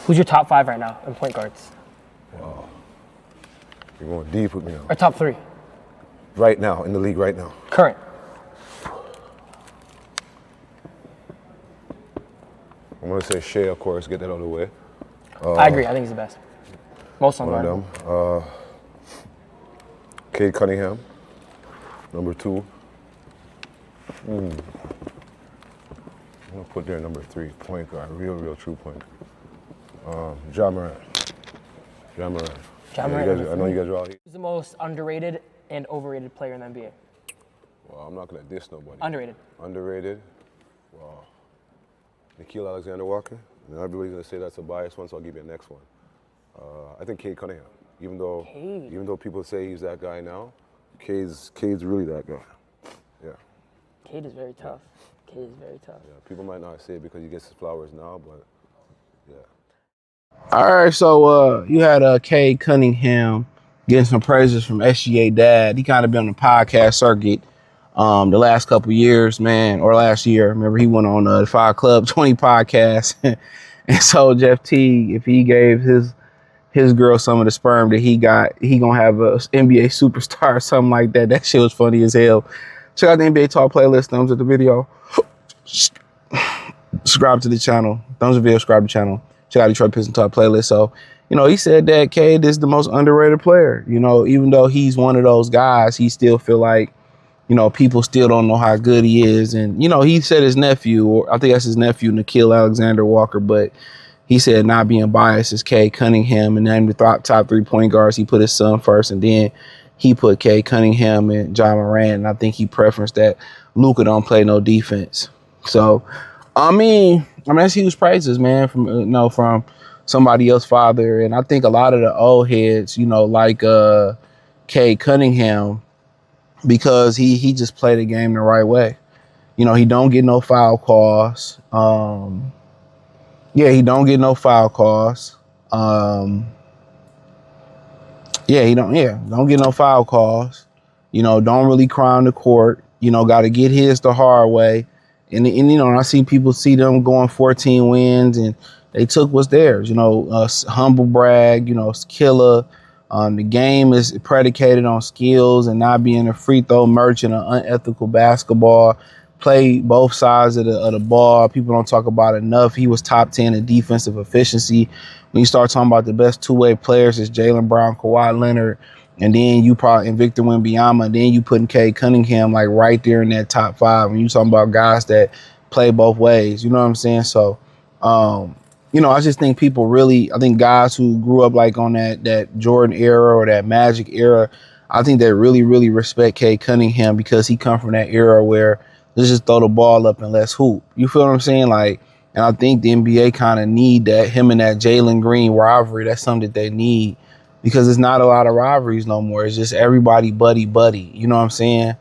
Who's your top 5 right now in point guards? Wow. You're going deep with me now. Or top 3? Right now, in the league right now. Current. I'm going to say Shai, of course, get that out of the way. I agree. I think he's the best. Most One unguardable. of them. Cade Cunningham, number 2. I'm going to put there number 3, point guard, real true point guard. Ja Morant. Ja Morant, I know you guys are all here. Who's the most underrated and overrated player in the NBA? Well, I'm not going to diss nobody. Underrated. Underrated? Wow. Gilgeous-Alexander Walker. And everybody's going to say that's a biased one, so I'll give you the next one. I think Cade Cunningham. Even though people say he's that guy now, Cade's really that guy. Yeah. Cade is very tough. Cade is very tough. Yeah, people might not say it because he gets his flowers now, but yeah. All right, so you had Cade Cunningham getting some praises from SGA Dad. He kind of been on the podcast circuit the last couple years, man, or last year. Remember, he went on the 5 Club 20 podcast and told Jeff T if he gave his girl some of the sperm that he got, he gonna have a NBA superstar or something like that. That shit was funny as hell. Check out the NBA Talk playlist. Thumbs up the video. Subscribe to the channel. Thumbs up the video. Subscribe to the channel. Check out Detroit Pistons Talk playlist. So, he said that Cade is the most underrated player. Even though he's one of those guys, he still feel like, people still don't know how good he is. And, he said his nephew, or I think that's his nephew, Gilgeous-Alexander Walker, but he said not being biased is Cade Cunningham, and then the top 3 point guards, he put his son first, and then he put Cade Cunningham and Ja Morant, and I think he preferenced that Luka don't play no defense. So, that's huge praises, man, from somebody else's father, and I think a lot of the old heads, like Cade Cunningham, because he just played the game the right way. He don't get no foul calls. He don't get no foul calls. Don't get no foul calls. Don't really cry on the court. Got to get his the hard way. And I see people see them going 14 wins and they took what's theirs. Humble brag, killer. The game is predicated on skills and not being a free throw merchant or unethical basketball. Play both sides of the ball. People don't talk about it enough. He was top 10 in defensive efficiency. When you start talking about the best two-way players, it's Jaylen Brown, Kawhi Leonard, and then you probably and Victor Wembanyama. Then you putting Cade Cunningham like right there in that top 5. When you talking about guys that play both ways, you know what I'm saying? So, I just think I think guys who grew up like on that Jordan era or that Magic era, I think they really, really respect Cade Cunningham because he come from that era where let's just throw the ball up and let's hoop. You feel what I'm saying? And I think the NBA kind of need that, him and that Jalen Green rivalry. That's something that they need because there's not a lot of rivalries no more. It's just everybody buddy. You know what I'm saying?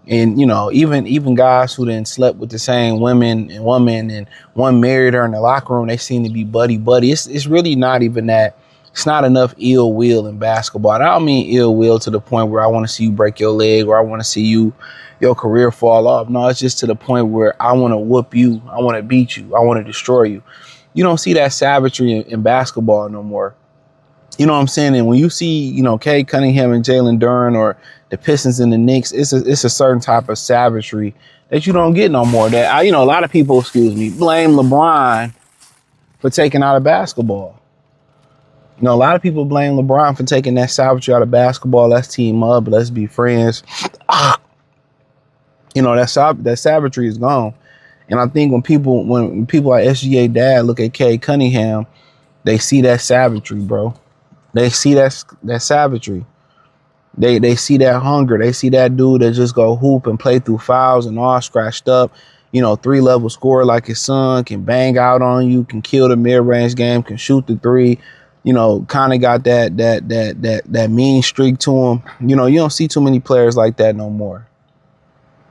And, even guys who then slept with the same woman and one married her in the locker room, they seem to be buddy. It's really not even that. It's not enough ill will in basketball. And I don't mean ill will to the point where I want to see you break your leg or I want to see your career fall off. No, it's just to the point where I want to whoop you. I want to beat you. I want to destroy you. You don't see that savagery in basketball no more. You know what I'm saying? And when you see, Cade Cunningham and Jalen Duren or the Pistons and the Knicks, it's a certain type of savagery that you don't get no more. That a lot of people, blame LeBron for taking out of basketball. A lot of people blame LeBron for taking that savagery out of basketball. Let's team up. Let's be friends. That savagery is gone. And I think when people like SGA Dad look at Cade Cunningham, they see that savagery, bro. They see that savagery. They see that hunger. They see that dude that just go hoop and play through fouls and all scratched up. 3-level scorer like his son, can bang out on you, can kill the mid-range game, can shoot the 3. Kind of got that mean streak to him. You don't see too many players like that no more.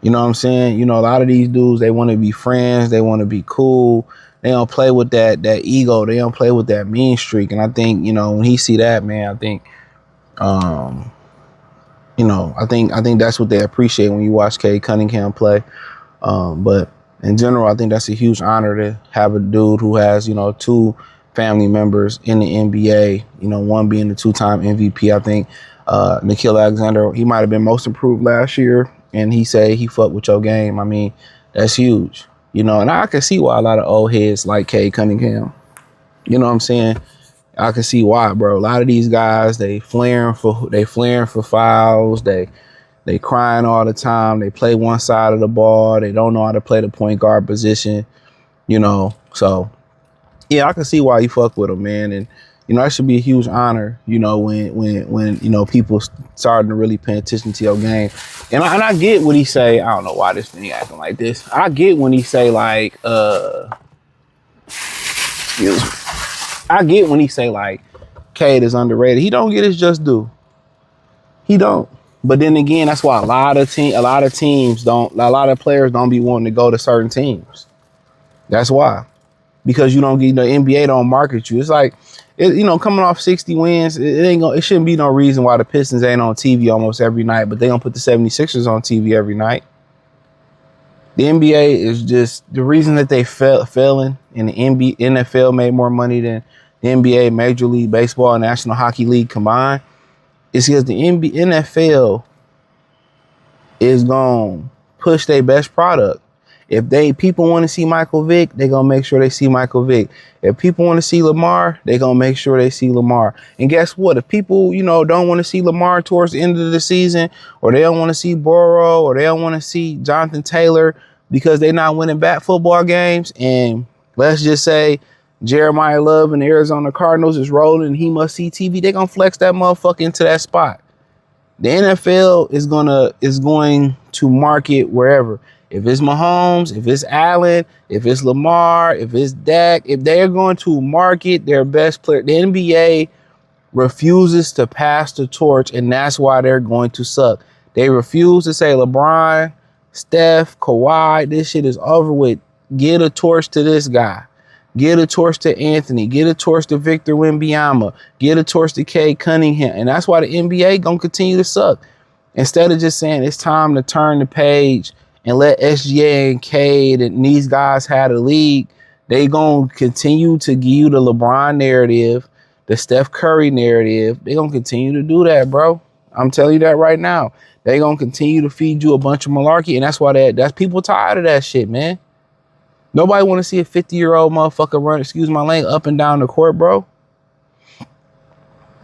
You know what I'm saying? A lot of these dudes, they want to be friends. They want to be cool. They don't play with that ego. They don't play with that mean streak. And I think, when he see that, man, I think, I think that's what they appreciate when you watch Cade Cunningham play. But in general, I think that's a huge honor to have a dude who has, 2 family members in the NBA. You know, one being the 2-time MVP. I think Gilgeous-Alexander, he might have been most improved last year, and he said he fucked with your game. I mean, that's huge. You know, and I can see why a lot of old heads like Cade Cunningham. You know what I'm saying? I can see why, bro. A lot of these guys, they flaring for fouls. They crying all the time. They play one side of the ball. They don't know how to play the point guard position. You know, so yeah, I can see why you fuck with them, man. And you know, that should be a huge honor. You know, when you know people starting to really pay attention to your game. And I get what he say. I don't know why this thing acting like this. I get when he say like, excuse me. I get when he say like Cade is underrated. He don't get his just due. He don't. But then again, that's why a lot of players don't be wanting to go to certain teams. That's why. Because you don't get the NBA don't market you. It's like, you know, coming off 60 wins, it shouldn't be no reason why the Pistons ain't on TV almost every night, but they gonna put the 76ers on TV every night. The NBA is just the reason that they failing, and the NFL made more money than the NBA, Major League Baseball, and National Hockey League combined. Is because the NFL is gonna push their best product. If people want to see Michael Vick, they're gonna make sure they see Michael Vick. If people want to see Lamar, they're gonna make sure they see Lamar. And guess what? If people, you know, don't want to see Lamar towards the end of the season, or they don't want to see Burrow, or they don't want to see Jonathan Taylor because they're not winning football games, and let's just say Jeremiah Love and the Arizona Cardinals is rolling and he must see TV, they're gonna flex that motherfucker into that spot. The NFL is going to market wherever. If it's Mahomes, if it's Allen, if it's Lamar, if it's Dak, if they're going to market their best player, the NBA refuses to pass the torch, and that's why they're going to suck. They refuse to say LeBron, Steph, Kawhi, this shit is over with. Get a torch to this guy. Get a torch to Anthony. Get a torch to Victor Wembanyama. Get a torch to Cade Cunningham. And that's why the NBA gonna continue to suck. Instead of just saying it's time to turn the page and let SGA and Cade and these guys have the league, they gonna continue to give you the LeBron narrative, the Steph Curry narrative. They gonna continue to do that, bro. I'm telling you that right now. They gonna continue to feed you a bunch of malarkey, and that's why that's people tired of that shit, man. Nobody want to see a 50-year-old motherfucker run, excuse my lane, up and down the court, bro.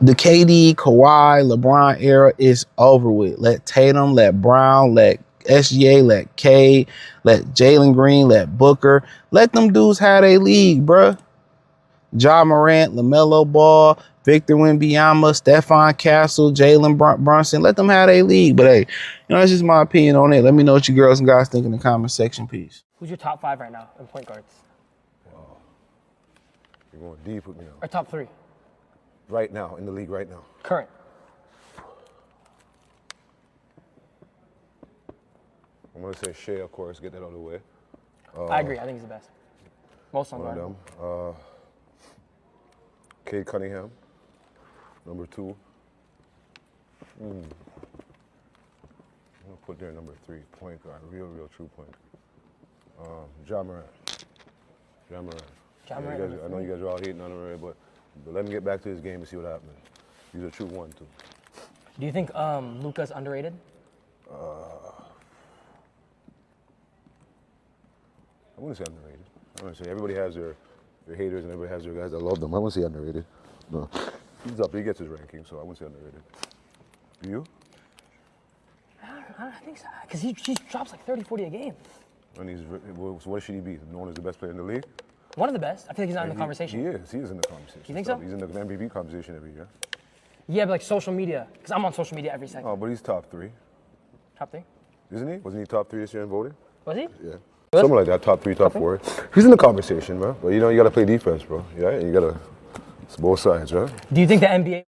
The KD, Kawhi, LeBron era is over with. Let Tatum, let Brown, let SGA, let Cade, let Jalen Green, let Booker. Let them dudes have their league, bro. Ja Morant, LaMelo Ball, Victor Wembanyama, Stephon Castle, Jalen Brunson. Let them have their league. But hey, you know, that's just my opinion on it. Let me know what you girls and guys think in the comment section. Peace. Who's your top 5 right now in point guards? Wow. You're going deep with me now. Or top 3? Right now, in the league right now. Current. I'm going to say Shai, of course, get that out of the way. I agree. I think he's the best. Most on One of them. Cade Cunningham, number 2. I'm going to put there number 3, point guard, real true point. Ja Morant. Ja Morant. I know you guys are all hating on him already, but let me get back to his game and see what happens. He's a true 1, too. Do you think Luka's underrated? I wouldn't say underrated. I wouldn't say everybody has their haters and everybody has their guys that love them. I wouldn't say underrated. No, he's up. He gets his ranking, so I wouldn't say underrated. Do you? I don't think so. Because he drops like 30, 40 a game. And so what should he be? Known as the best player in the league? One of the best. I feel like he's not in the conversation. He is in the conversation. You think so? He's in the MVP conversation every year. Yeah, but like social media. Because I'm on social media every second. Oh, but he's top 3. Top 3? Isn't he? Wasn't he top 3 this year in voting? Was he? Yeah. Something like that, top 3, top 4. He's in the conversation, bro. But you know, you got to play defense, bro. Yeah, you got to, it's both sides, right? Do you think the NBA